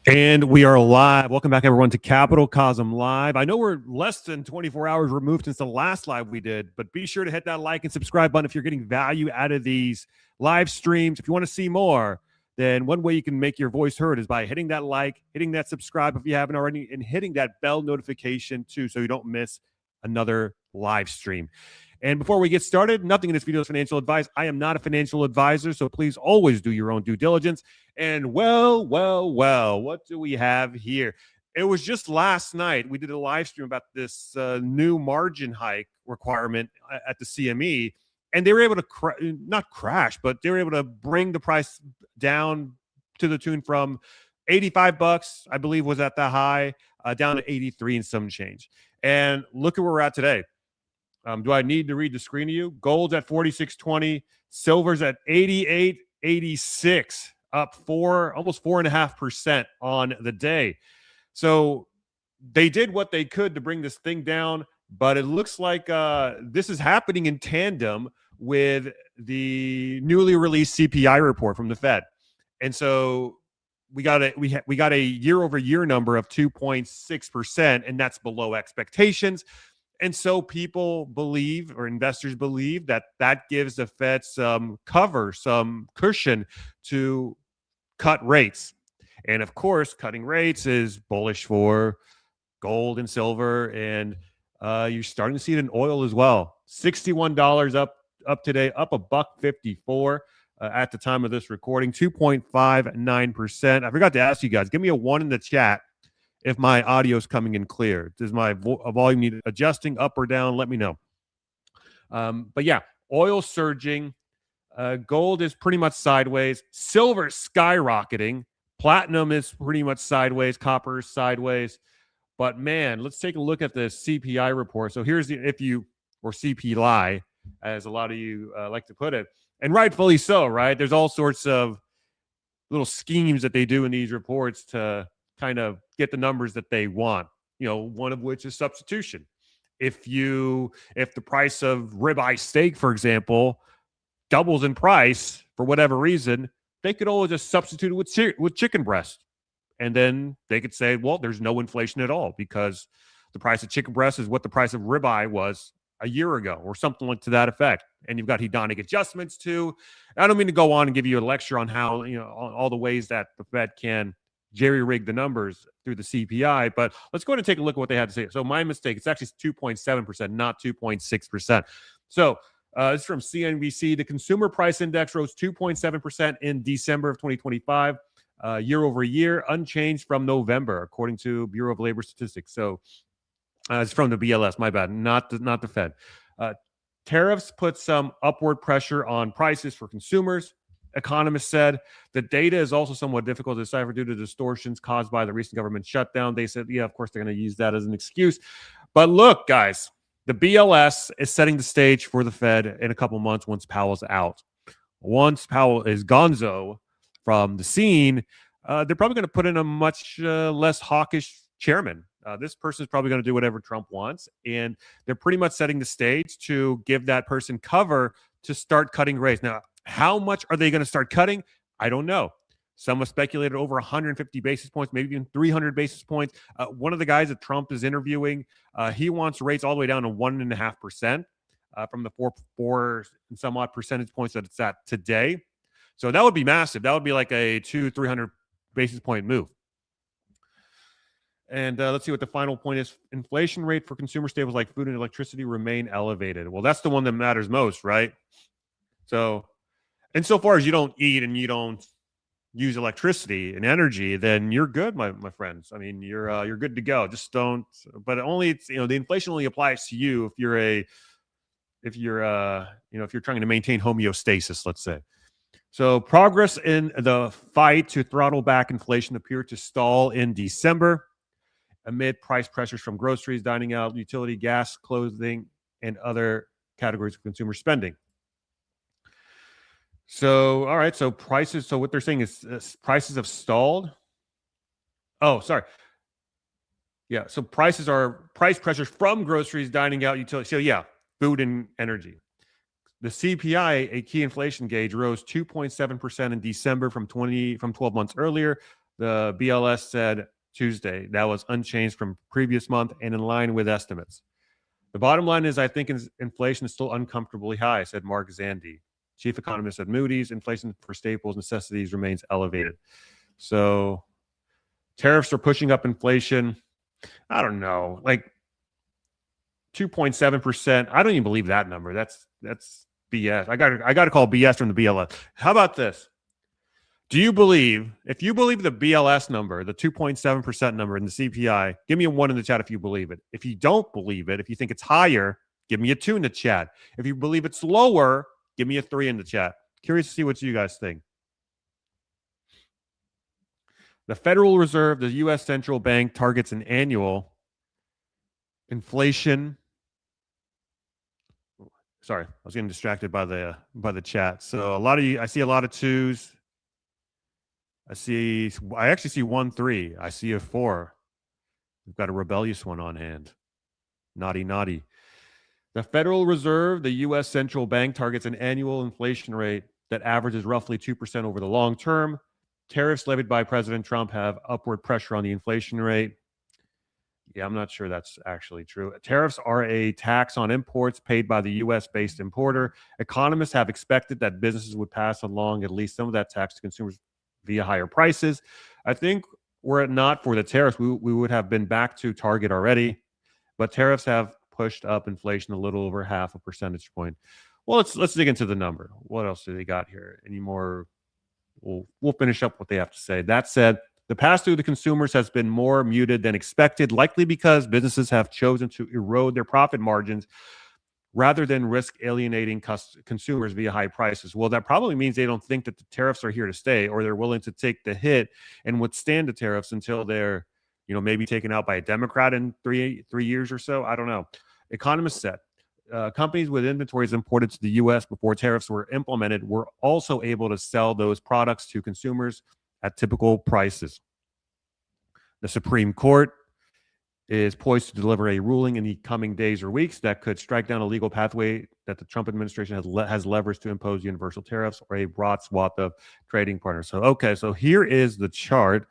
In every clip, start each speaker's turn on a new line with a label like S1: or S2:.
S1: And we are live. Welcome back, everyone, to CapitalCosm Live. I know we're less than 24 hours removed since the last live we did, but be sure to hit that like and subscribe button if you're getting value out of these live streams. If you want to see more, then one way you can make your voice heard is by hitting that like, hitting that subscribe if you haven't already, and hitting that bell notification too, so you don't miss another live stream. And before we get started, nothing in this video is financial advice. I am not a financial advisor, so please always do your own due diligence. And well, what do we have here? It was just last night we did a live stream about this new margin hike requirement at the CME, and they were able to not crash, but they were able to bring the price down to the tune from $85, I believe, was at the high, down to 83 and some change. And look at where we're at today. Do I need to read the screen to you? Gold's at 46.20, silver's at 88.86, up almost 4.5% on the day. So they did what they could to bring this thing down, but it looks like this is happening in tandem with the newly released CPI report from the Fed. And so we got a year-over-year number of 2.6%, and that's below expectations. And so people believe, or investors believe, that that gives the Fed some cover, some cushion to cut rates. And of course, cutting rates is bullish for gold and silver. And you're starting to see it in oil as well. $61 up today, up $1.54 at the time of this recording, 2.59%. I forgot to ask you guys, give me a 1 in the chat if my audio is coming in clear. Does my volume need adjusting up or down? Let me know. But yeah, oil surging. Gold is pretty much sideways. Silver skyrocketing. Platinum is pretty much sideways. Copper is sideways. But man, let's take a look at the CPI report. So here's the or CPI, as a lot of you like to put it. And rightfully so, right? There's all sorts of little schemes that they do in these reports to kind of get the numbers that they want, one of which is substitution. If the price of ribeye steak, for example, doubles in price for whatever reason, they could always just substitute it with chicken breast. And then they could say, well, there's no inflation at all because the price of chicken breast is what the price of ribeye was a year ago, or something like to that effect. And you've got hedonic adjustments too. I don't mean to go on and give you a lecture on how, all the ways that the Fed can jerry-rig the numbers through the CPI, but let's go ahead and take a look at what they had to say. So my mistake, it's actually 2.7%, not 2.6%. So this is from CNBC. The consumer price index rose 2.7% in December of 2025, year over year, unchanged from November, according to Bureau of Labor Statistics. So it's from the BLS, my bad, not the Fed. Tariffs put some upward pressure on prices for consumers. Economists said the data is also somewhat difficult to decipher due to distortions caused by the recent government shutdown. They said, yeah, of course, they're going to use that as an excuse. But look, guys, the BLS is setting the stage for the Fed in a couple months once Powell's out. Once Powell is gonzo from the scene, they're probably going to put in a much less hawkish chairman. This person is probably going to do whatever Trump wants. And they're pretty much setting the stage to give that person cover to start cutting rates. Now, how much are they going to start cutting? I don't know. Some have speculated over 150 basis points, maybe even 300 basis points. One of the guys that Trump is interviewing, he wants rates all the way down to 1.5% from the four and some odd percentage points that it's at today. So that would be massive. That would be like a 200-300 basis point move. And let's see what the final point is. Inflation rate for consumer staples like food and electricity remain elevated. Well, that's the one that matters most, right? So, insofar as you don't eat and you don't use electricity and energy, then you're good, my friends. I mean, you're good to go. Just don't. But only the inflation only applies to you if you're trying to maintain homeostasis, let's say. So progress in the fight to throttle back inflation appeared to stall in December amid price pressures from groceries, dining out, utility, gas, clothing, and other categories of consumer spending. So, all right. So prices. So what they're saying is prices have stalled. Oh, sorry. Yeah. So price pressures from groceries, dining out, utility. So yeah, food and energy. The CPI, a key inflation gauge, rose 2.7% in December from 12 months earlier, The BLS said Tuesday that was unchanged from previous month and in line with estimates. The bottom line is I think inflation is still uncomfortably high, said Mark Zandi, chief economist at Moody's. Inflation for staples necessities remains elevated. So tariffs are pushing up inflation. I don't know, like 2.7%. I don't even believe that number. That's BS. I got to call BS from the BLS. How about this? Do you believe, if you believe the BLS number, the 2.7% number in the CPI, give me a 1 in the chat if you believe it. If you don't believe it, if you think it's higher, give me a 2 in the chat. If you believe it's lower, give me a 3 in the chat. Curious to see what you guys think. The Federal Reserve, the U.S. Central Bank, targets an annual inflation. Sorry, I was getting distracted by the chat. So a lot of you, I see a lot of 2s. I actually see 1 3. I see a 4. We've got a rebellious one on hand. Naughty, naughty. The Federal Reserve, the U.S. Central Bank, targets an annual inflation rate that averages roughly 2% over the long term. Tariffs levied by President Trump have upward pressure on the inflation rate. Yeah, I'm not sure that's actually true. Tariffs are a tax on imports paid by the U.S.-based importer. Economists have expected that businesses would pass along at least some of that tax to consumers via higher prices. I think were it not for the tariffs, we would have been back to target already. But tariffs have pushed up inflation a little over 0.5 percentage point. Well, let's dig into the number. What else do they got here? Any more? We'll finish up what they have to say. That said, the pass-through to consumers has been more muted than expected, likely because businesses have chosen to erode their profit margins rather than risk alienating consumers via high prices. Well, that probably means they don't think that the tariffs are here to stay, or they're willing to take the hit and withstand the tariffs until they're, maybe taken out by a Democrat in three years or so. I don't know. Economists said companies with inventories imported to the U.S. before tariffs were implemented were also able to sell those products to consumers at typical prices. The Supreme Court is poised to deliver a ruling in the coming days or weeks that could strike down a legal pathway that the Trump administration has leveraged to impose universal tariffs or a broad swath of trading partners. So here is the chart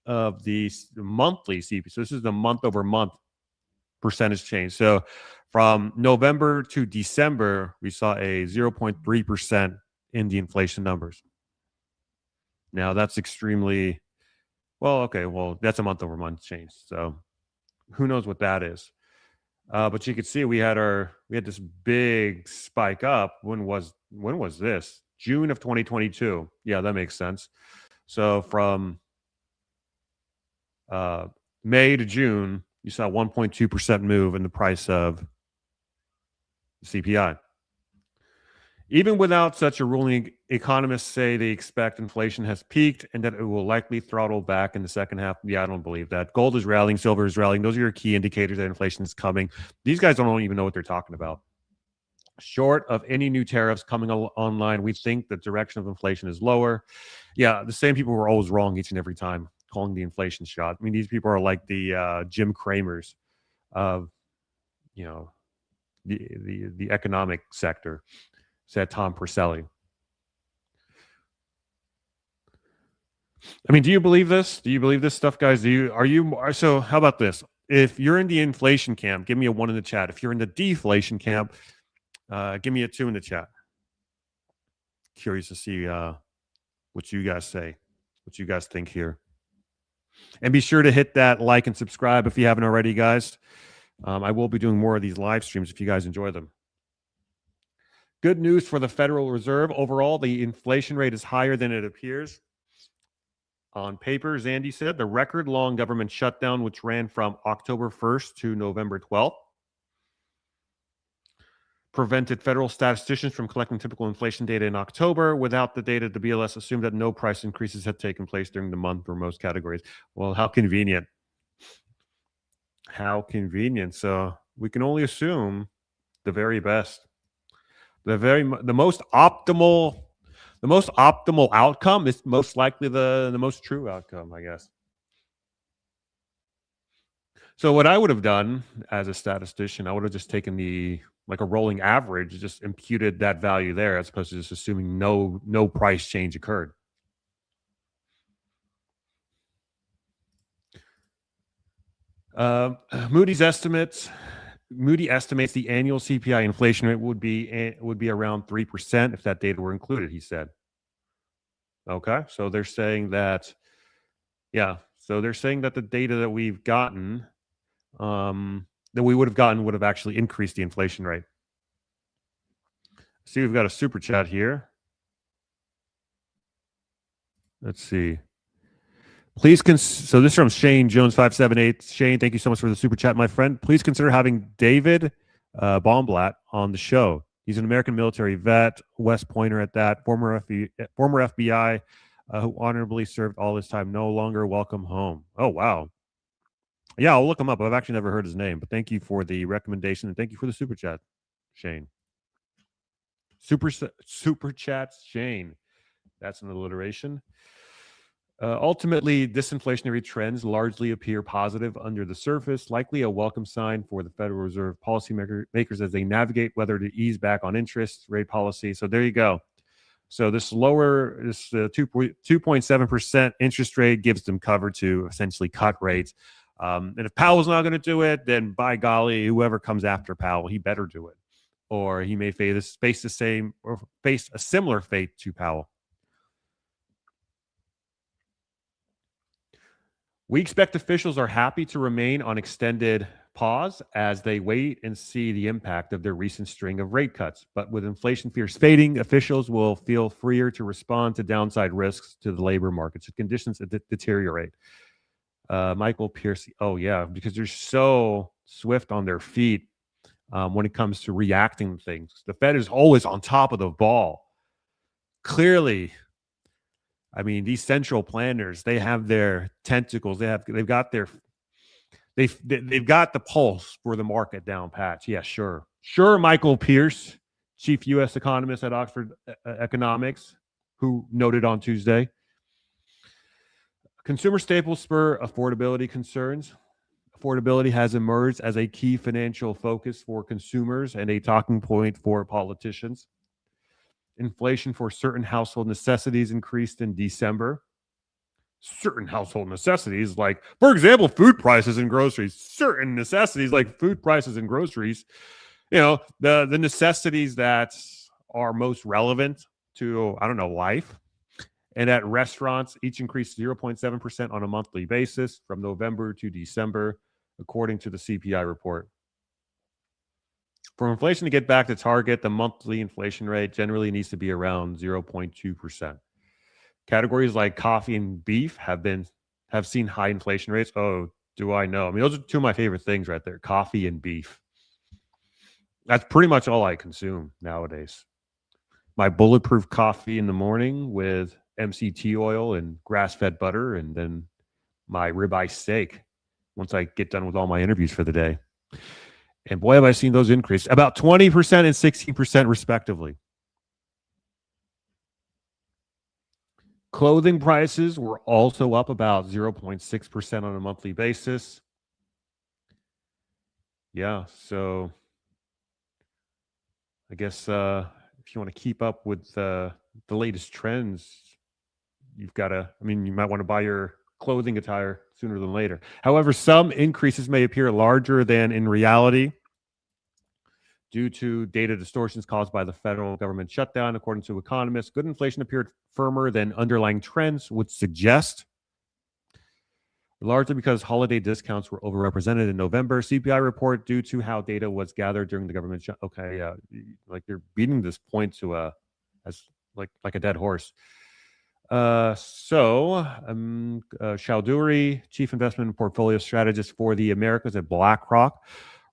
S1: of the monthly CPI. So this is the month-over-month percentage change. So from November to December, we saw a 0.3% in the inflation numbers. Now that's extremely well, that's a month-over-month change. So who knows what that is? But you could see we had this big spike up. When was this? June of 2022. Yeah, that makes sense. So from May to June, you saw 1.2% move in the price of CPI. Even without such a ruling, economists say they expect inflation has peaked and that it will likely throttle back in the second half. Yeah, I don't believe that. Gold is rallying, silver is rallying. Those are your key indicators that inflation is coming. These guys don't even know what they're talking about. Short of any new tariffs coming online, we think the direction of inflation is lower. Yeah, the same people were always wrong each and every time, calling the inflation shot. I mean, these people are like the Jim Cramers of, the economic sector, said Tom Purcelli. I mean, do you believe this? Do you believe this stuff, guys? So how about this? If you're in the inflation camp, give me a 1 in the chat. If you're in the deflation camp, give me a 2 in the chat. Curious to see what you guys say, what you guys think here. And be sure to hit that like and subscribe if you haven't already, guys. I will be doing more of these live streams if you guys enjoy them. Good news for the Federal Reserve. Overall, the inflation rate is higher than it appears. On paper, Zandi said, the record-long government shutdown, which ran from October 1st to November 12th, prevented federal statisticians from collecting typical inflation data in October. Without the data, the BLS assumed that no price increases had taken place during the month for most categories. Well, how convenient. How convenient. So we can only assume the very best. The most optimal outcome is most likely the most true outcome, I guess. So what I would have done as a statistician, I would have just taken a rolling average, just imputed that value there, as opposed to just assuming no price change occurred. Moody estimates the annual CPI inflation rate would be around 3% if that data were included, he said. Okay, so they're saying that, the data that we've gotten, that we would have actually increased the inflation rate. See, we've got a super chat here. Let's see. So this is from Shane Jones 578. Shane, thank you so much for the super chat, my friend. Please consider having David Baumblatt on the show. He's an American military vet, West Pointer at that, former FBI, who honorably served all his time. No longer welcome home. Oh, wow. Yeah, I'll look him up. I've actually never heard his name, but thank you for the recommendation and thank you for the super chat, Shane. Super chats, Shane. That's an alliteration. Ultimately, disinflationary trends largely appear positive under the surface, likely a welcome sign for the Federal Reserve policymakers as they navigate whether to ease back on interest rate policy. So there you go. So this 2.7% interest rate gives them cover to essentially cut rates. And if Powell's not going to do it, then by golly, whoever comes after Powell, he better do it, or he may face a similar fate to Powell. We expect officials are happy to remain on extended pause as they wait and see the impact of their recent string of rate cuts. But with inflation fears fading, officials will feel freer to respond to downside risks to the labor markets if conditions deteriorate. Michael Pierce, oh yeah, because they're so swift on their feet when it comes to reacting to things. The Fed is always on top of the ball. Clearly, I mean, these central planners, they have their tentacles. They've got the pulse for the market down pat. Yeah, sure. Michael Pierce, chief U.S. economist at Oxford Economics, who noted on Tuesday, consumer staples spur affordability concerns. Affordability has emerged as a key financial focus for consumers and a talking point for politicians. Inflation for certain household necessities increased in December. Certain household necessities, like, for example, food prices and groceries. Certain necessities, like food prices and groceries, the necessities that are most relevant to, life. And at restaurants, each increased 0.7% on a monthly basis from November to December, according to the CPI report. For inflation to get back to target, the monthly inflation rate generally needs to be around 0.2%. Categories like coffee and beef have seen high inflation rates. Oh, do I know? I mean, those are two of my favorite things right there, coffee and beef. That's pretty much all I consume nowadays. My bulletproof coffee in the morning with MCT oil and grass-fed butter, and then my ribeye steak once I get done with all my interviews for the day. And boy, have I seen those increase about 20% and 16% respectively. Clothing prices were also up about 0.6% on a monthly basis. Yeah, so I guess if you want to keep up with the latest trends, you might want to buy your clothing attire sooner than later. However, some increases may appear larger than in reality due to data distortions caused by the federal government shutdown. According to economists, good inflation appeared firmer than underlying trends would suggest, largely because holiday discounts were overrepresented in November. CPI report due to how data was gathered during the government shut. Okay, yeah, like you're beating this point to a dead horse. Chowdhury, chief investment and portfolio strategist for the Americas at BlackRock,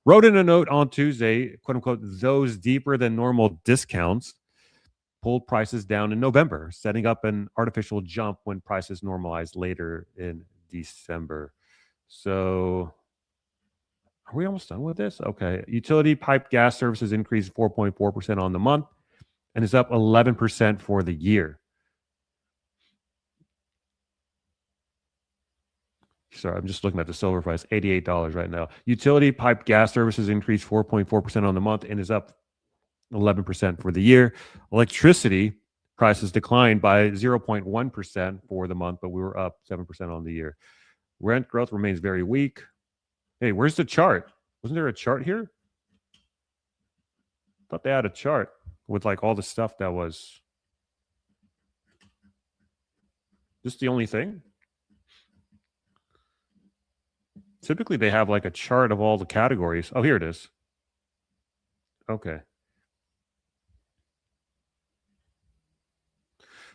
S1: wrote in a note on Tuesday, quote unquote, those deeper than normal discounts pulled prices down in November, setting up an artificial jump when prices normalized later in December. So are we almost done with this? Okay. Utility pipe gas services increased 4.4% on the month and is up 11% for the year. Sorry, I'm just looking at the silver price, $88 right now. Utility pipe gas services increased 4.4% on the month and is up 11% for the year. Electricity prices declined by 0.1% for the month, but we were up 7% on the year. Rent growth remains very weak. Hey, where's the chart? Wasn't there a chart here? Thought they had a chart with like all the stuff that was. This the only thing? Typically, they have like a chart of all the categories. Oh, here it is. Okay.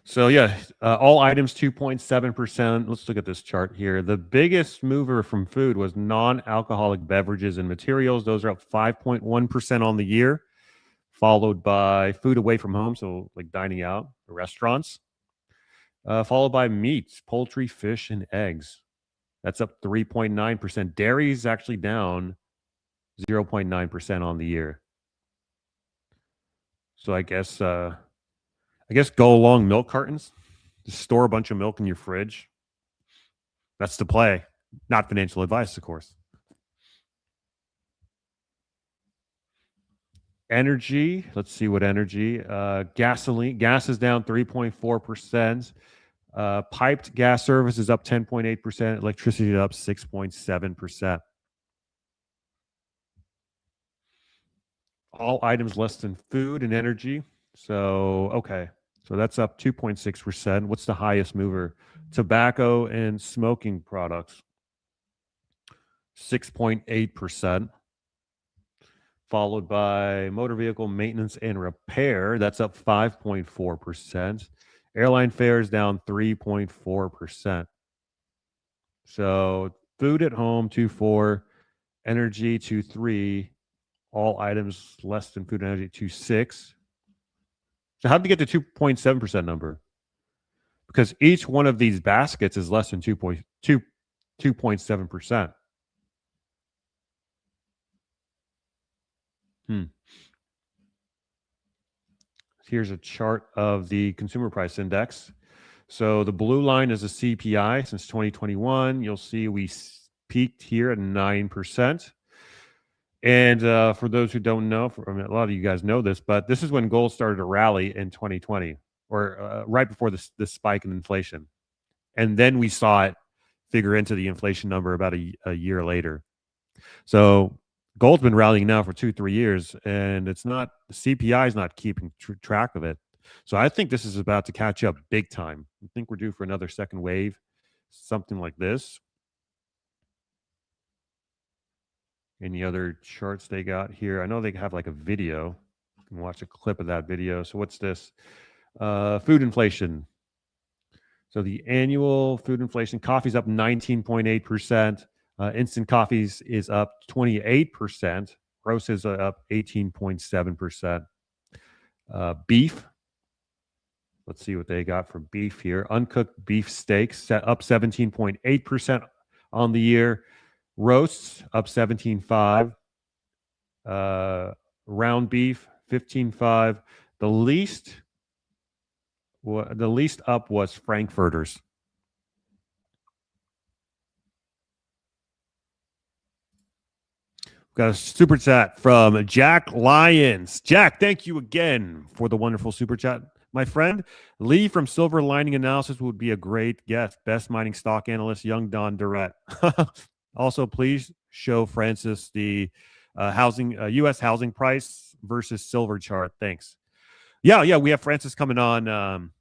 S1: So yeah, all items 2.7%. Let's look at this chart here. The biggest mover from food was non-alcoholic beverages and materials. Those are up 5.1% on the year, followed by food away from home, so like dining out, restaurants, followed by meats, poultry, fish, and eggs. That's up 3.9%. Dairy is actually down 0.9% on the year. So I guess go along milk cartons. Just store a bunch of milk in your fridge. That's the play. Not financial advice, of course. Energy. Let's see what energy. Gasoline. Gas is down 3.4%. Piped gas service is up 10.8%. Electricity up 6.7%. All items less than food and energy. So, okay. So that's up 2.6%. What's the highest mover? Tobacco and smoking products, 6.8%. Followed by motor vehicle maintenance and repair. That's up 5.4%. Airline fares down 3.4%. So food at home, 2.4. Energy, 2.3. All items less than food and energy, 2.6. So how did we get to 2.7% number? Because each one of these baskets is less than 2.7%. Here's a chart of the consumer price index. So the blue line is a CPI since 2021. You'll see we peaked here at 9%. And for those who don't know, a lot of you guys know this, but this is when gold started to rally in 2020, or right before this spike in inflation. And then we saw it figure into the inflation number about a year later. So gold's been rallying now for 2-3 years, and it's not, the CPI is not keeping track of it. So I think this is about to catch up big time. I think we're due for another second wave, something like this. Any other charts they got here? I know they have like a video. You can watch a clip of that video. So what's this? Food inflation. So the annual food inflation, coffee's up 19.8%. Instant coffees is up 28%. Roast is up 18.7%. Beef. Let's see what they got for beef here. Uncooked beef steaks up 17.8% on the year. Roasts up 17.5. Round beef 15.5. The least up was frankfurters. Got a super chat from Jack Lyons. Jack, thank you again for the wonderful super chat. My friend Lee from Silver Lining Analysis would be a great guest. Best mining stock analyst, young Don Durrett. Also, please show Francis the U.S. housing price versus silver chart. Thanks. Yeah, we have Francis coming on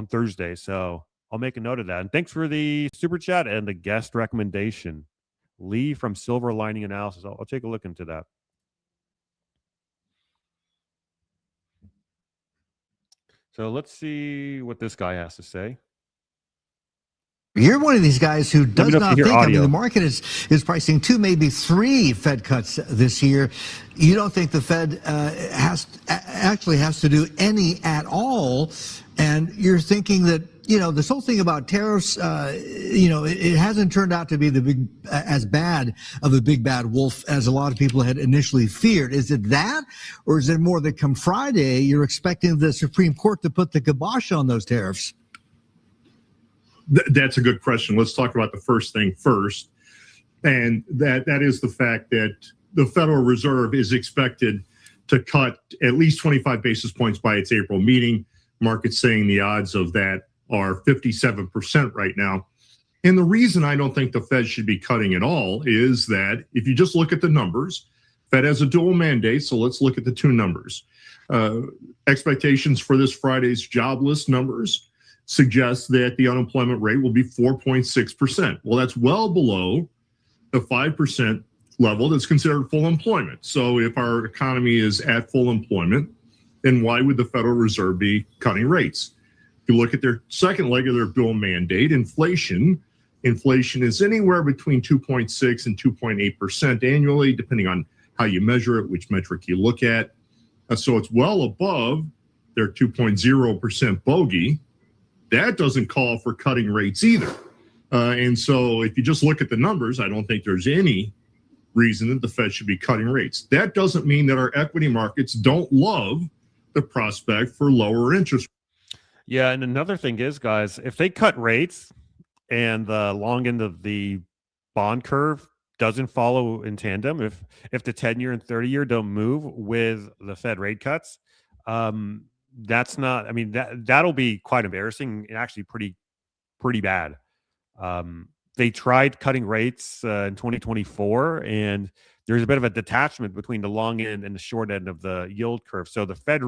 S1: Thursday, so I'll make a note of that. And thanks for the super chat and the guest recommendation. Lee from Silver Lining Analysis. I'll take a look into that. So let's see what this guy has to say.
S2: You're one of these guys who does not think, I mean, the market is pricing 2, maybe 3 Fed cuts this year. You don't think the Fed actually has to do any at all. And you're thinking that, this whole thing about tariffs, it hasn't turned out to be as bad of a big bad wolf as a lot of people had initially feared. Is it that, or is it more that come Friday, you're expecting the Supreme Court to put the kibosh on those tariffs?
S3: That's a good question. Let's talk about the first thing first. And that is the fact that the Federal Reserve is expected to cut at least 25 basis points by its April meeting. Market's saying the odds of that are 57% right now. And the reason I don't think the Fed should be cutting at all is that if you just look at the numbers, Fed has a dual mandate, so let's look at the two numbers. Expectations for this Friday's jobless numbers suggest that the unemployment rate will be 4.6%. Well, that's well below the 5% level that's considered full employment. So if our economy is at full employment, then why would the Federal Reserve be cutting rates? If you look at their second leg of their dual mandate, inflation is anywhere between 2.6 and 2.8% annually, depending on how you measure it, which metric you look at. So it's well above their 2.0% bogey. That doesn't call for cutting rates either. And so if you just look at the numbers, I don't think there's any reason that the Fed should be cutting rates. That doesn't mean that our equity markets don't love the prospect for lower interest.
S1: Yeah, and another thing is, guys, if they cut rates and the long end of the bond curve doesn't follow in tandem, if the 10-year and 30-year don't move with the Fed rate cuts, that's not, I mean, that'll be quite embarrassing and actually pretty bad. They tried cutting rates in 2024, and there's a bit of a detachment between the long end and the short end of the yield curve. So the Fed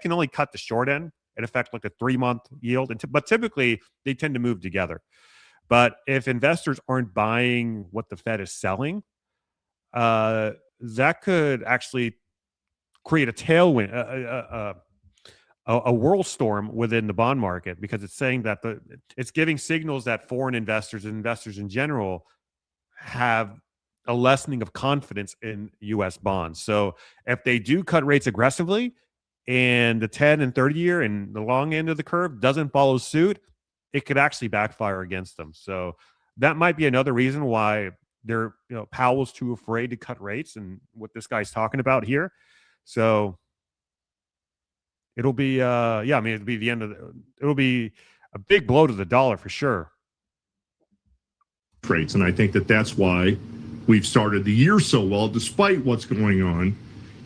S1: can only cut the short end and affect like a 3-month yield, but typically they tend to move together. But if investors aren't buying what the Fed is selling, that could actually create a tailwind, a whirlstorm within the bond market, because it's saying that it's giving signals that foreign investors and investors in general have a lessening of confidence in U.S. bonds. So if they do cut rates aggressively and the 10 and 30 year and the long end of the curve doesn't follow suit, it could actually backfire against them. So that might be another reason why Powell's too afraid to cut rates, and what this guy's talking about here. So it'll be, it'll be a big blow to the dollar for sure.
S3: Rates, and I think that's why we've started the year so well, despite what's going on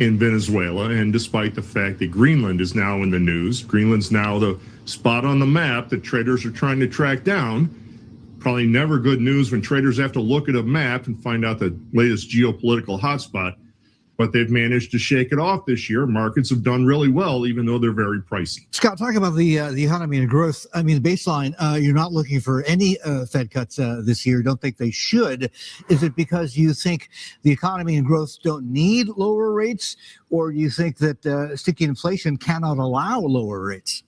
S3: in Venezuela, and despite the fact that Greenland is now in the news. Greenland's now the spot on the map that traders are trying to track down. Probably never good news when traders have to look at a map and find out the latest geopolitical hotspot. But they've managed to shake it off this year. Markets have done really well, even though they're very pricey.
S2: Scott, talk about the economy and growth. I mean, the baseline, you're not looking for any Fed cuts this year. Don't think they should. Is it because you think the economy and growth don't need lower rates, or do you think that sticky inflation cannot allow lower rates?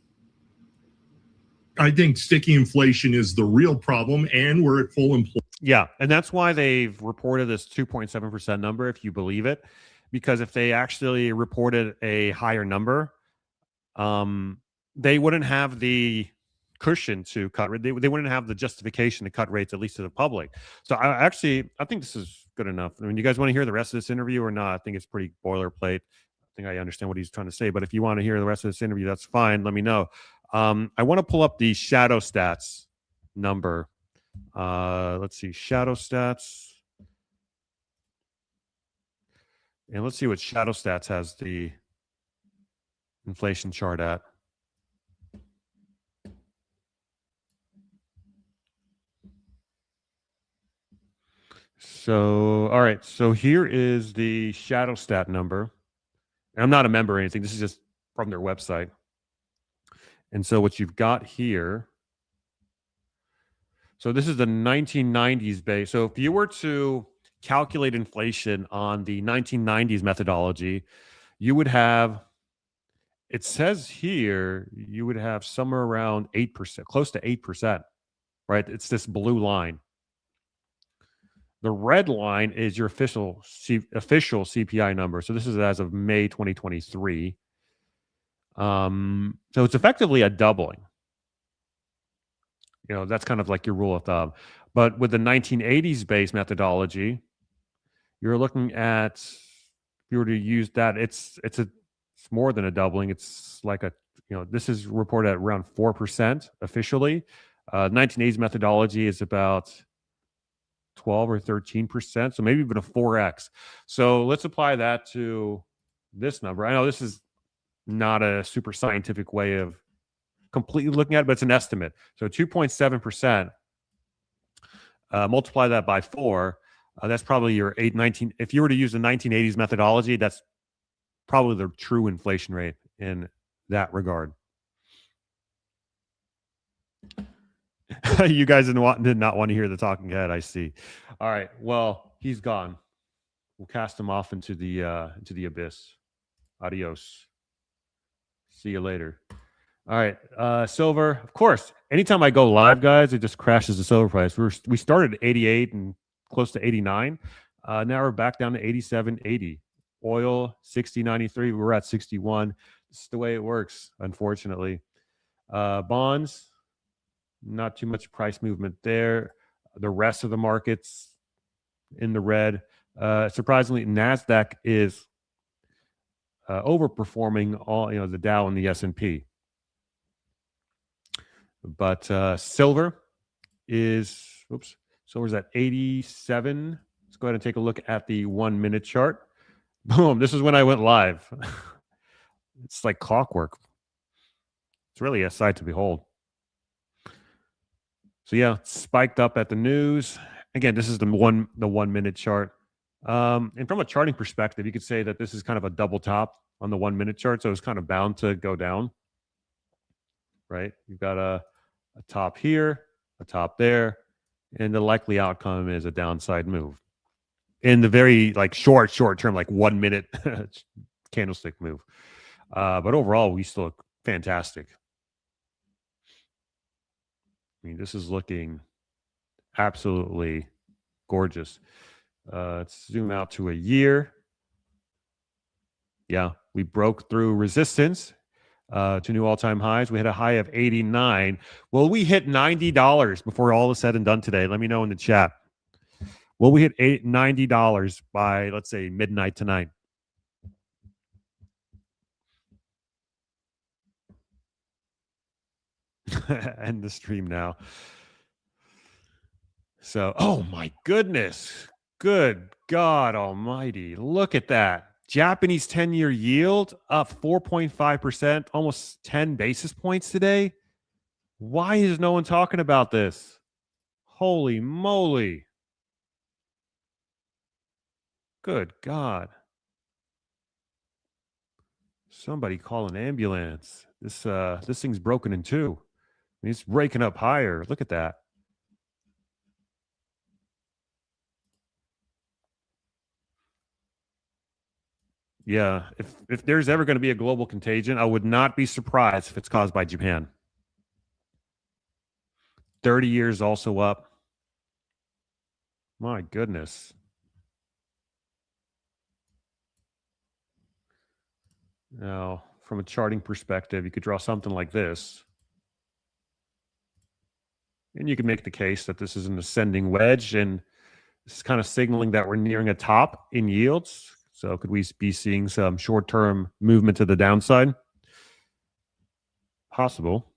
S3: I think sticky inflation is the real problem, and we're at full employment.
S1: Yeah, and that's why they've reported this 2.7% number, if you believe it. Because if they actually reported a higher number, they wouldn't have the cushion to cut. They wouldn't have the justification to cut rates, at least to the public. So I think this is good enough. I mean, you guys want to hear the rest of this interview or not? I think it's pretty boilerplate. I think I understand what he's trying to say. But if you want to hear the rest of this interview, that's fine. Let me know. I want to pull up the shadow stats number. Let's see, shadow stats. And let's see what Shadow Stats has the inflation chart at. So, all right. So here is the Shadow Stat number. And I'm not a member or anything. This is just from their website. And so what you've got here. So this is the 1990s base. So if you were to calculate inflation on the 1990s methodology, you would have, it says here, you would have somewhere around 8%, close to 8%, right? It's this blue line. The red line is your official CPI number. So this is as of May 2023. So it's effectively a doubling. You know, that's kind of like your rule of thumb. But with the 1980s base methodology, you're looking at, if you were to use that, it's more than a doubling. It's like this is reported at around 4% officially. 1980s methodology is about 12 or 13%, so maybe even a 4x. So let's apply that to this number. I know this is not a super scientific way of completely looking at it, but it's an estimate. So 2.7%. multiply that by 4. That's probably your 19. If you were to use the 1980s methodology, that's probably the true inflation rate in that regard. You guys did not want to hear the talking head, I see. All right. Well, he's gone. We'll cast him off into the abyss. Adios. See you later. All right. Silver, of course. Anytime I go live, guys, it just crashes the silver price. We started at 88 and close to 89. Now we're back down to 87.80. Oil 60.93. We're at 61. This is the way it works, unfortunately. Bonds, not too much price movement there. The rest of the markets in the red. Surprisingly, NASDAQ is overperforming all, the Dow and the S&P. But silver is, silver's at 87. Let's go ahead and take a look at the 1 minute chart. Boom, this is when I went live. It's like clockwork. It's really a sight to behold. So yeah, spiked up at the news. Again, this is the 1 minute chart. And from a charting perspective, you could say that this is kind of a double top on the 1 minute chart. So it's kind of bound to go down, right? You've got a top here, a top there, and the likely outcome is a downside move. In the very short term, 1 minute candlestick move. But overall, we still look fantastic. I mean, this is looking absolutely gorgeous. Let's zoom out to a year. Yeah, we broke through resistance to new all-time highs. We had a high of 89. Will we hit $90 before all is said and done today? Let me know in the chat. Will we hit $90 by, let's say, midnight tonight? End the stream now. So, oh my goodness. Good God almighty. Look at that. Japanese 10-year yield up 4.5%, almost 10 basis points today. Why is no one talking about this? Holy moly. Good God. Somebody call an ambulance. This thing's broken in two. I mean, it's breaking up higher. Look at that. Yeah, if there's ever going to be a global contagion, I would not be surprised if it's caused by Japan. 30 years also up. My goodness. Now, from a charting perspective, you could draw something like this. And you can make the case that this is an ascending wedge, and this is kind of signaling that we're nearing a top in yields. So could we be seeing some short-term movement to the downside? Possible.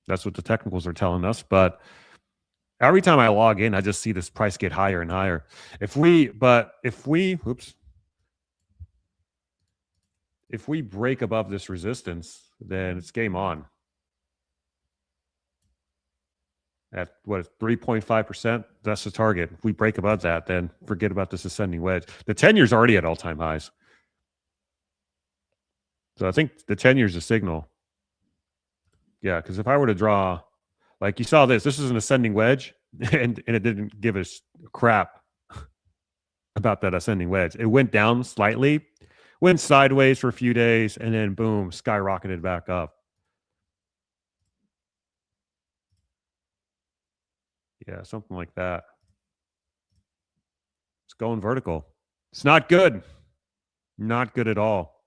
S1: That's what the technicals are telling us. But every time I log in, I just see this price get higher and higher. If we break above this resistance, then it's game on. At what, 3.5%? That's the target. If we break above that, then forget about this ascending wedge. The 10-year's already at all-time highs. So I think the 10-year's a signal. Yeah, because if I were to draw, like you saw this is an ascending wedge, and it didn't give us crap about that ascending wedge. It went down slightly, went sideways for a few days, and then boom, skyrocketed back up. Yeah, something like that. It's going vertical. It's not good. Not good at all.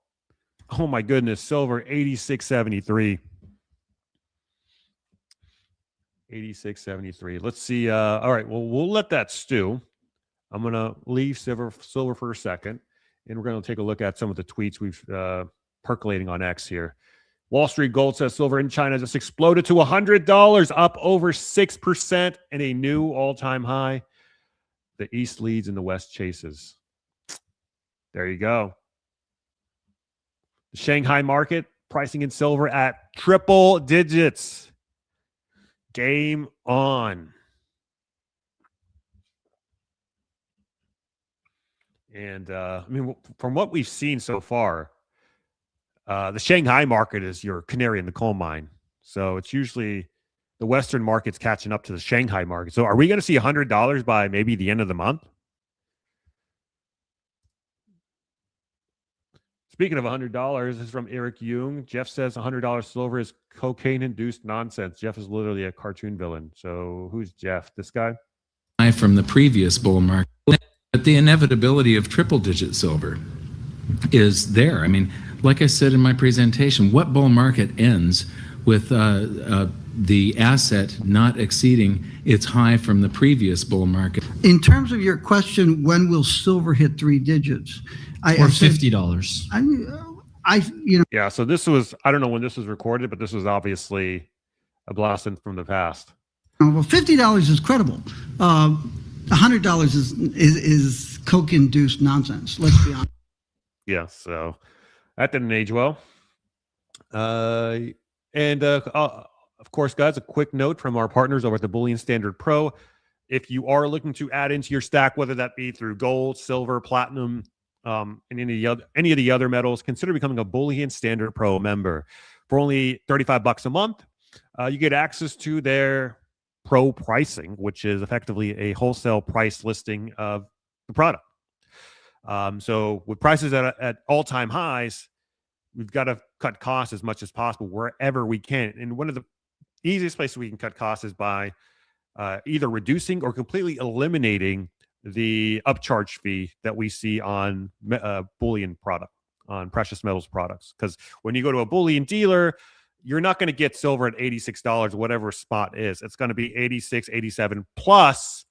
S1: Oh my goodness. Silver 86.73. 86.73. Let's see. All right. Well, we'll let that stew. I'm going to leave silver for a second, and we're going to take a look at some of the tweets we've percolating on X here. Wall Street Gold says silver in China just exploded to $100, up over 6% and a new all-time high. The East leads and the West chases. There you go. The Shanghai market pricing in silver at triple digits. Game on. And I mean, from what we've seen so far, the Shanghai market is your canary in the coal mine. So it's usually the Western market's catching up to the Shanghai market. So are we going to see $100 by maybe the end of the month? Speaking of $100, this is from Eric Jung. Jeff says $100 silver is cocaine-induced nonsense. Jeff is literally a cartoon villain. So who's Jeff? This guy?
S4: From the previous bull market. But the inevitability of triple-digit silver is there. I mean, like I said in my presentation, what bull market ends with the asset not exceeding its high from the previous bull market?
S5: In terms of your question, when will silver hit 3 digits?
S6: Or $50.
S1: Yeah, so this was, I don't know when this was recorded, but this was obviously a blast from the past.
S5: Well, $50 is credible. $100 is coke-induced nonsense. Let's be honest.
S1: Yeah, so that didn't age well. Of course, guys, a quick note from our partners over at the Bullion Standard Pro. If you are looking to add into your stack, whether that be through gold, silver, platinum, and any of the other metals, consider becoming a Bullion Standard Pro member. For only $35 a month, you get access to their pro pricing, which is effectively a wholesale price listing of the product. So with prices at all-time highs, we've got to cut costs as much as possible wherever we can. And one of the easiest places we can cut costs is by either reducing or completely eliminating the upcharge fee that we see on bullion product, on precious metals products. Because when you go to a bullion dealer, you're not going to get silver at $86, whatever spot is. It's going to be $86, $87 plus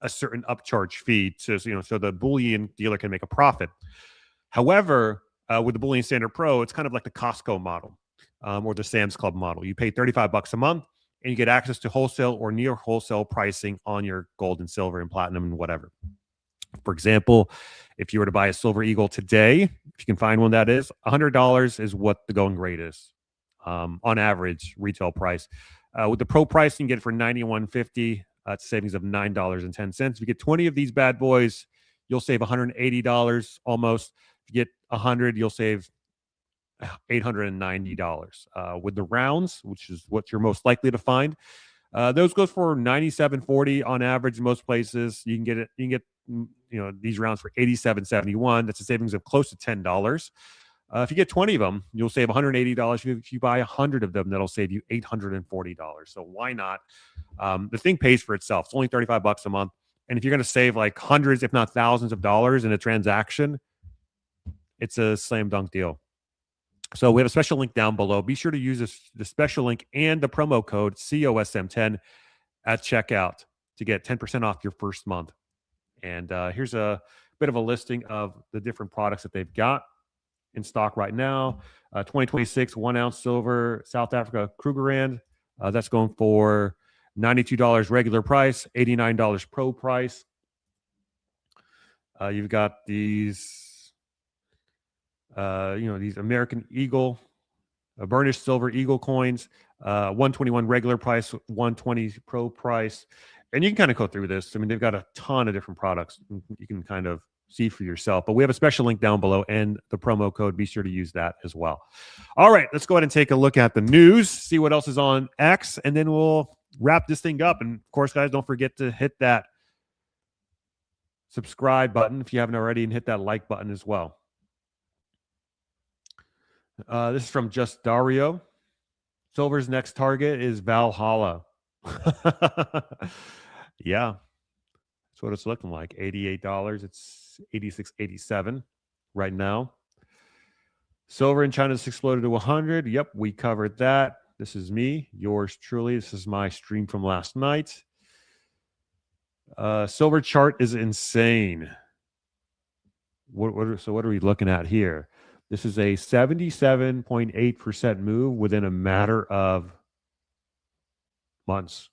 S1: a certain upcharge fee to, so the bullion dealer can make a profit. However, with the Bullion Standard Pro, it's kind of like the Costco model or the Sam's Club model. You pay $35 a month and you get access to wholesale or near wholesale pricing on your gold and silver and platinum and whatever. For example, if you were to buy a Silver Eagle today, if you can find one that is, $100 is what the going rate is on average retail price. With the Pro pricing, you get it for $91.50. It's a savings of $9.10. If you get 20 of these bad boys, you'll save $180 almost. If you get 100, you'll save $890. With the rounds, which is what you're most likely to find, those go for $97.40 on average in most places. You can get it. You can get these rounds for $87.71. That's a savings of close to $10. If you get 20 of them, you'll save $180. If you buy 100 of them, that'll save you $840. So why not? The thing pays for itself. It's only $35 a month. And if you're going to save like hundreds, if not thousands of dollars in a transaction, it's a slam dunk deal. So we have a special link down below. Be sure to use the special link and the promo code COSM10 at checkout to get 10% off your first month. And here's a bit of a listing of the different products that they've got in stock right now. 2026 1 ounce silver, South Africa Krugerrand. That's going for $92 regular price, $89 pro price. You've got these, these American Eagle, burnished silver Eagle coins, 121 regular price, 120 pro price. And you can kind of go through this. I mean, they've got a ton of different products. You can kind of see for yourself. But we have a special link down below and the promo code. Be sure to use that as well. All right, let's go ahead and take a look at the news, see what else is on X, and then we'll wrap this thing up. And of course, guys, don't forget to hit that subscribe button if you haven't already, and hit that like button as well. This is from Just Dario. Silver's next target is Valhalla. Yeah, that's what it's looking like. $88. It's $86.87 right now. Silver in China has exploded to 100. Yep, we covered that. This is me, yours truly. This is my stream from last night. Silver chart is insane. So what are we looking at here? This is a 77.8% move within a matter of months.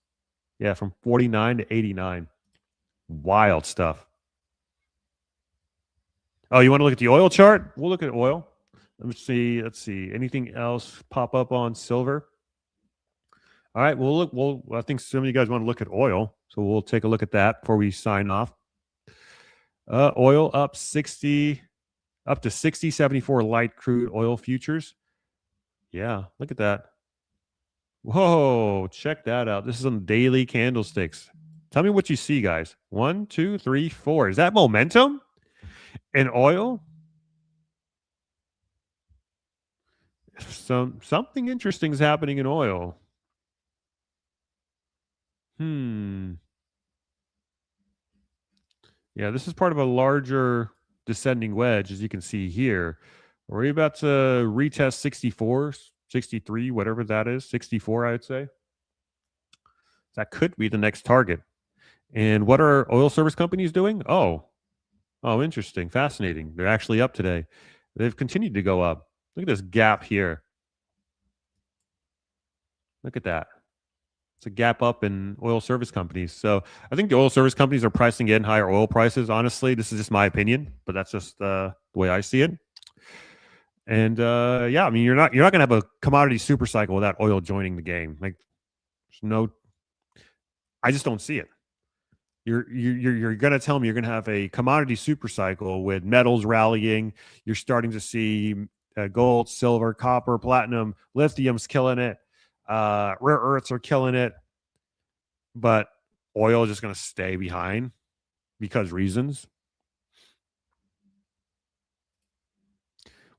S1: Yeah, from 49 to 89. Wild stuff. Oh, you want to look at the oil chart? We'll look at oil. Let's see. Anything else pop up on silver? All right. We'll look. I think some of you guys want to look at oil, so we'll take a look at that before we sign off. Oil up to 60.74 light crude oil futures. Yeah, look at that. Whoa, check that out. This is on daily candlesticks. Tell me what you see, guys. 1, 2, 3, 4. Is that momentum in oil? Something interesting is happening in oil. Yeah, this is part of a larger descending wedge, as you can see here. Are we about to retest 64, 63, whatever that is? 64, I would say. That could be the next target. And what are oil service companies doing? Oh, interesting. Fascinating. They're actually up today. They've continued to go up. Look at this gap here. Look at that. It's a gap up in oil service companies. So I think the oil service companies are pricing in higher oil prices. Honestly, this is just my opinion, but that's just the way I see it. And yeah, I mean, you're not going to have a commodity super cycle without oil joining the game. Like, I just don't see it. You're going to tell me you're going to have a commodity super cycle with metals rallying. You're starting to see gold, silver, copper, platinum, lithium's killing it. Rare earths are killing it, but oil is just going to stay behind because reasons.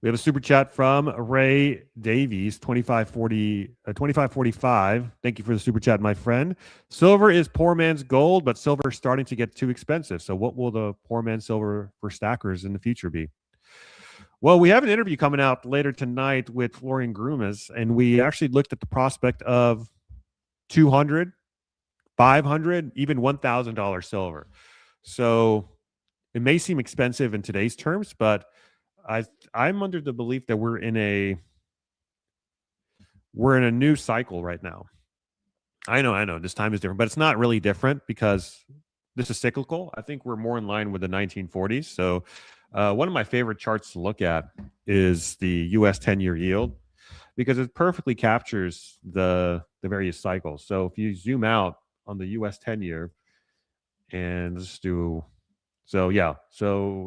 S1: We have a super chat from Ray Davies, 2545. Thank you for the super chat, my friend. Silver is poor man's gold, but silver is starting to get too expensive. So what will the poor man's silver for stackers in the future be? Well, we have an interview coming out later tonight with Florian Grumas, and we actually looked at the prospect of $200, $500, even $1,000 silver. So it may seem expensive in today's terms, but I'm under the belief that we're in a new cycle right now. I know this time is different, but it's not really different because this is cyclical. I think we're more in line with the 1940s. So one of my favorite charts to look at is the U.S. 10-year yield because it perfectly captures the various cycles. So if you zoom out on the U.S. 10-year and let's do... So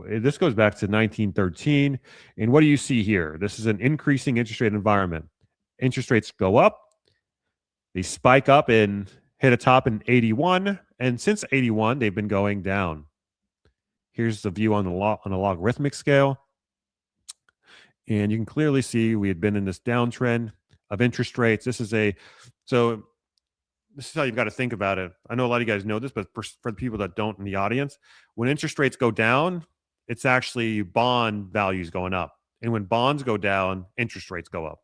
S1: this goes back to 1913. And what do you see here? This is an increasing interest rate environment. Interest rates go up. They spike up and hit a top in 81. And since 81, they've been going down. Here's the view on a logarithmic scale. And you can clearly see we had been in this downtrend of interest rates. This is how you've got to think about it. I know a lot of you guys know this, but for the people that don't in the audience, when interest rates go down, it's actually bond values going up. And when bonds go down, interest rates go up.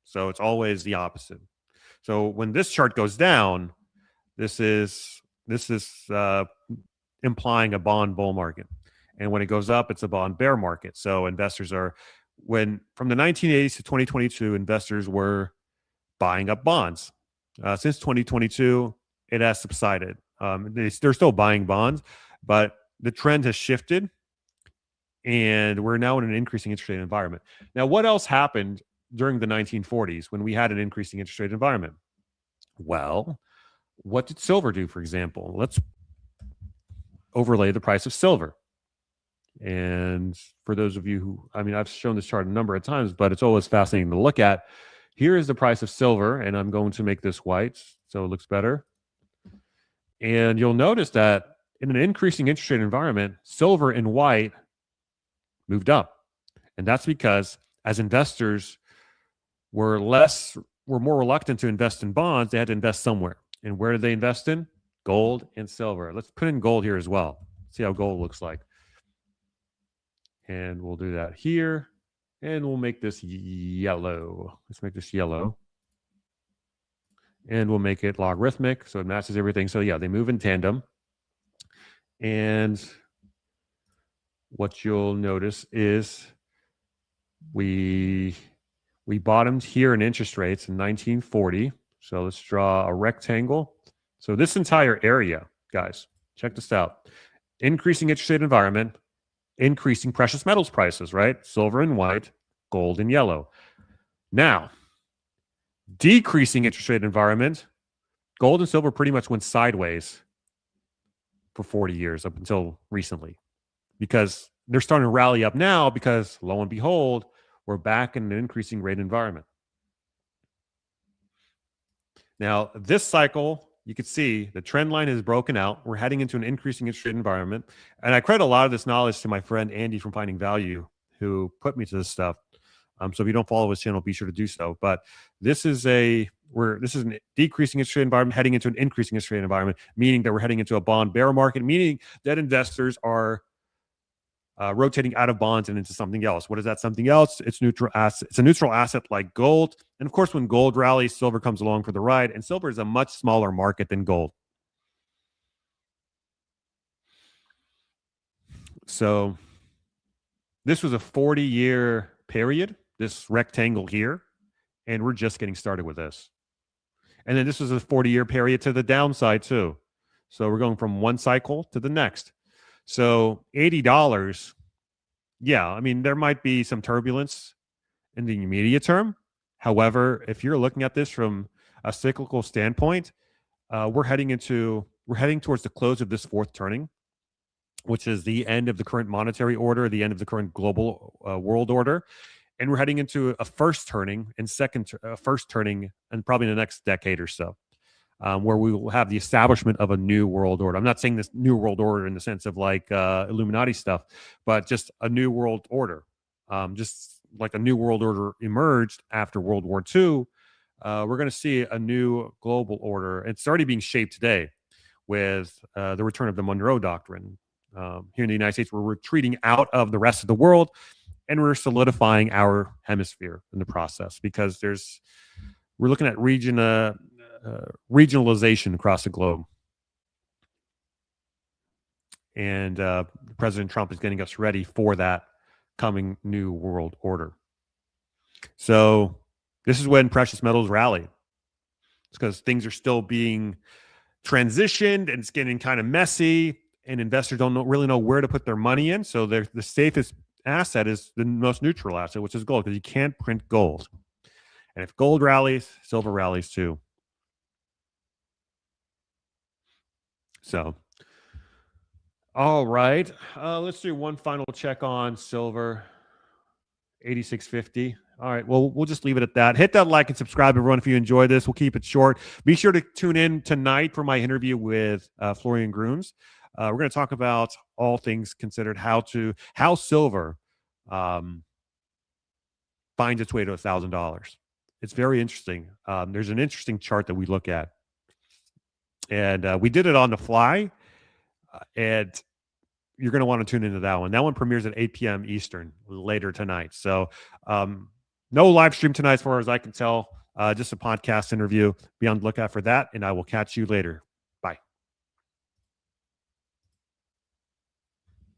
S1: So it's always the opposite. So when this chart goes down, this is implying a bond bull market. And when it goes up, it's a bond bear market. So investors from the 1980s to 2022, investors were buying up bonds. Since 2022, it has subsided. They're still buying bonds, but the trend has shifted, and we're now in an increasing interest rate environment. Now, what else happened during the 1940s when we had an increasing interest rate environment? Well, what did silver do, for example? Let's overlay the price of silver. And for those of you I've shown this chart a number of times, but it's always fascinating to look at. Here is the price of silver, and I'm going to make this white so it looks better. And you'll notice that in an increasing interest rate environment, silver and white moved up. And that's because as investors were more reluctant to invest in bonds, they had to invest somewhere. And where did they invest in? Gold and silver. Let's put in gold here as well. See how gold looks like. And we'll do that here. And we'll make this yellow. Let's make this yellow. And we'll make it logarithmic so it matches everything. So yeah, they move in tandem. And what you'll notice is we bottomed here in interest rates in 1940. So let's draw a rectangle. So this entire area, guys, check this out. Increasing interest rate environment, increasing precious metals prices, right? Silver and white, gold and yellow. Now, decreasing interest rate environment, gold and silver pretty much went sideways for 40 years up until recently. because they're starting to rally up now because, lo and behold, we're back in an increasing rate environment. Now, this cycle, you can see the trend line is broken out. We're heading into an increasing interest rate environment. And I credit a lot of this knowledge to my friend Andy from Finding Value, who put me to this stuff. So if you don't follow his channel, be sure to do so. But this is a decreasing interest rate environment heading into an increasing interest rate environment, meaning that we're heading into a bond bear market, meaning that investors are rotating out of bonds and into something else. What is that something else? It's neutral asset. It's a neutral asset like gold. And of course, when gold rallies, silver comes along for the ride. And silver is a much smaller market than gold. So this was a 40-year period, this rectangle here, and we're just getting started with this. And then this was a 40-year period to the downside too. So we're going from one cycle to the next. So $80, yeah, I mean, there might be some turbulence in the immediate term. However, if you're looking at this from a cyclical standpoint, we're heading towards the close of this fourth turning, which is the end of the current monetary order, the end of the current global world order. And we're heading into a first turning and first turning and probably in the next decade or so. Where we will have the establishment of a new world order. I'm not saying this new world order in the sense of like Illuminati stuff, but just a new world order. Just like a new world order emerged after World War II, we're going to see a new global order. It's already being shaped today with the return of the Monroe Doctrine. Here in the United States, we're retreating out of the rest of the world, and we're solidifying our hemisphere in the process because we're looking at regionalization across the globe. And President Trump is getting us ready for that coming new world order. So this is when precious metals rally. It's because things are still being transitioned and it's getting kind of messy and investors don't really know where to put their money in. So the safest asset is the most neutral asset, which is gold, because you can't print gold. And if gold rallies, silver rallies too. So, all right, let's do one final check on silver, 86.50. All right, well, we'll just leave it at that. Hit that like and subscribe, everyone, if you enjoy this. We'll keep it short. Be sure to tune in tonight for my interview with Florian Grooms. We're going to talk about all things considered, how silver finds its way to $1,000. It's very interesting. There's an interesting chart that we look at. And we did it on the fly, and you're going to want to tune into that one. That one premieres at 8 p.m. Eastern later tonight. So no live stream tonight as far as I can tell, just a podcast interview. Be on the lookout for that, and I will catch you later.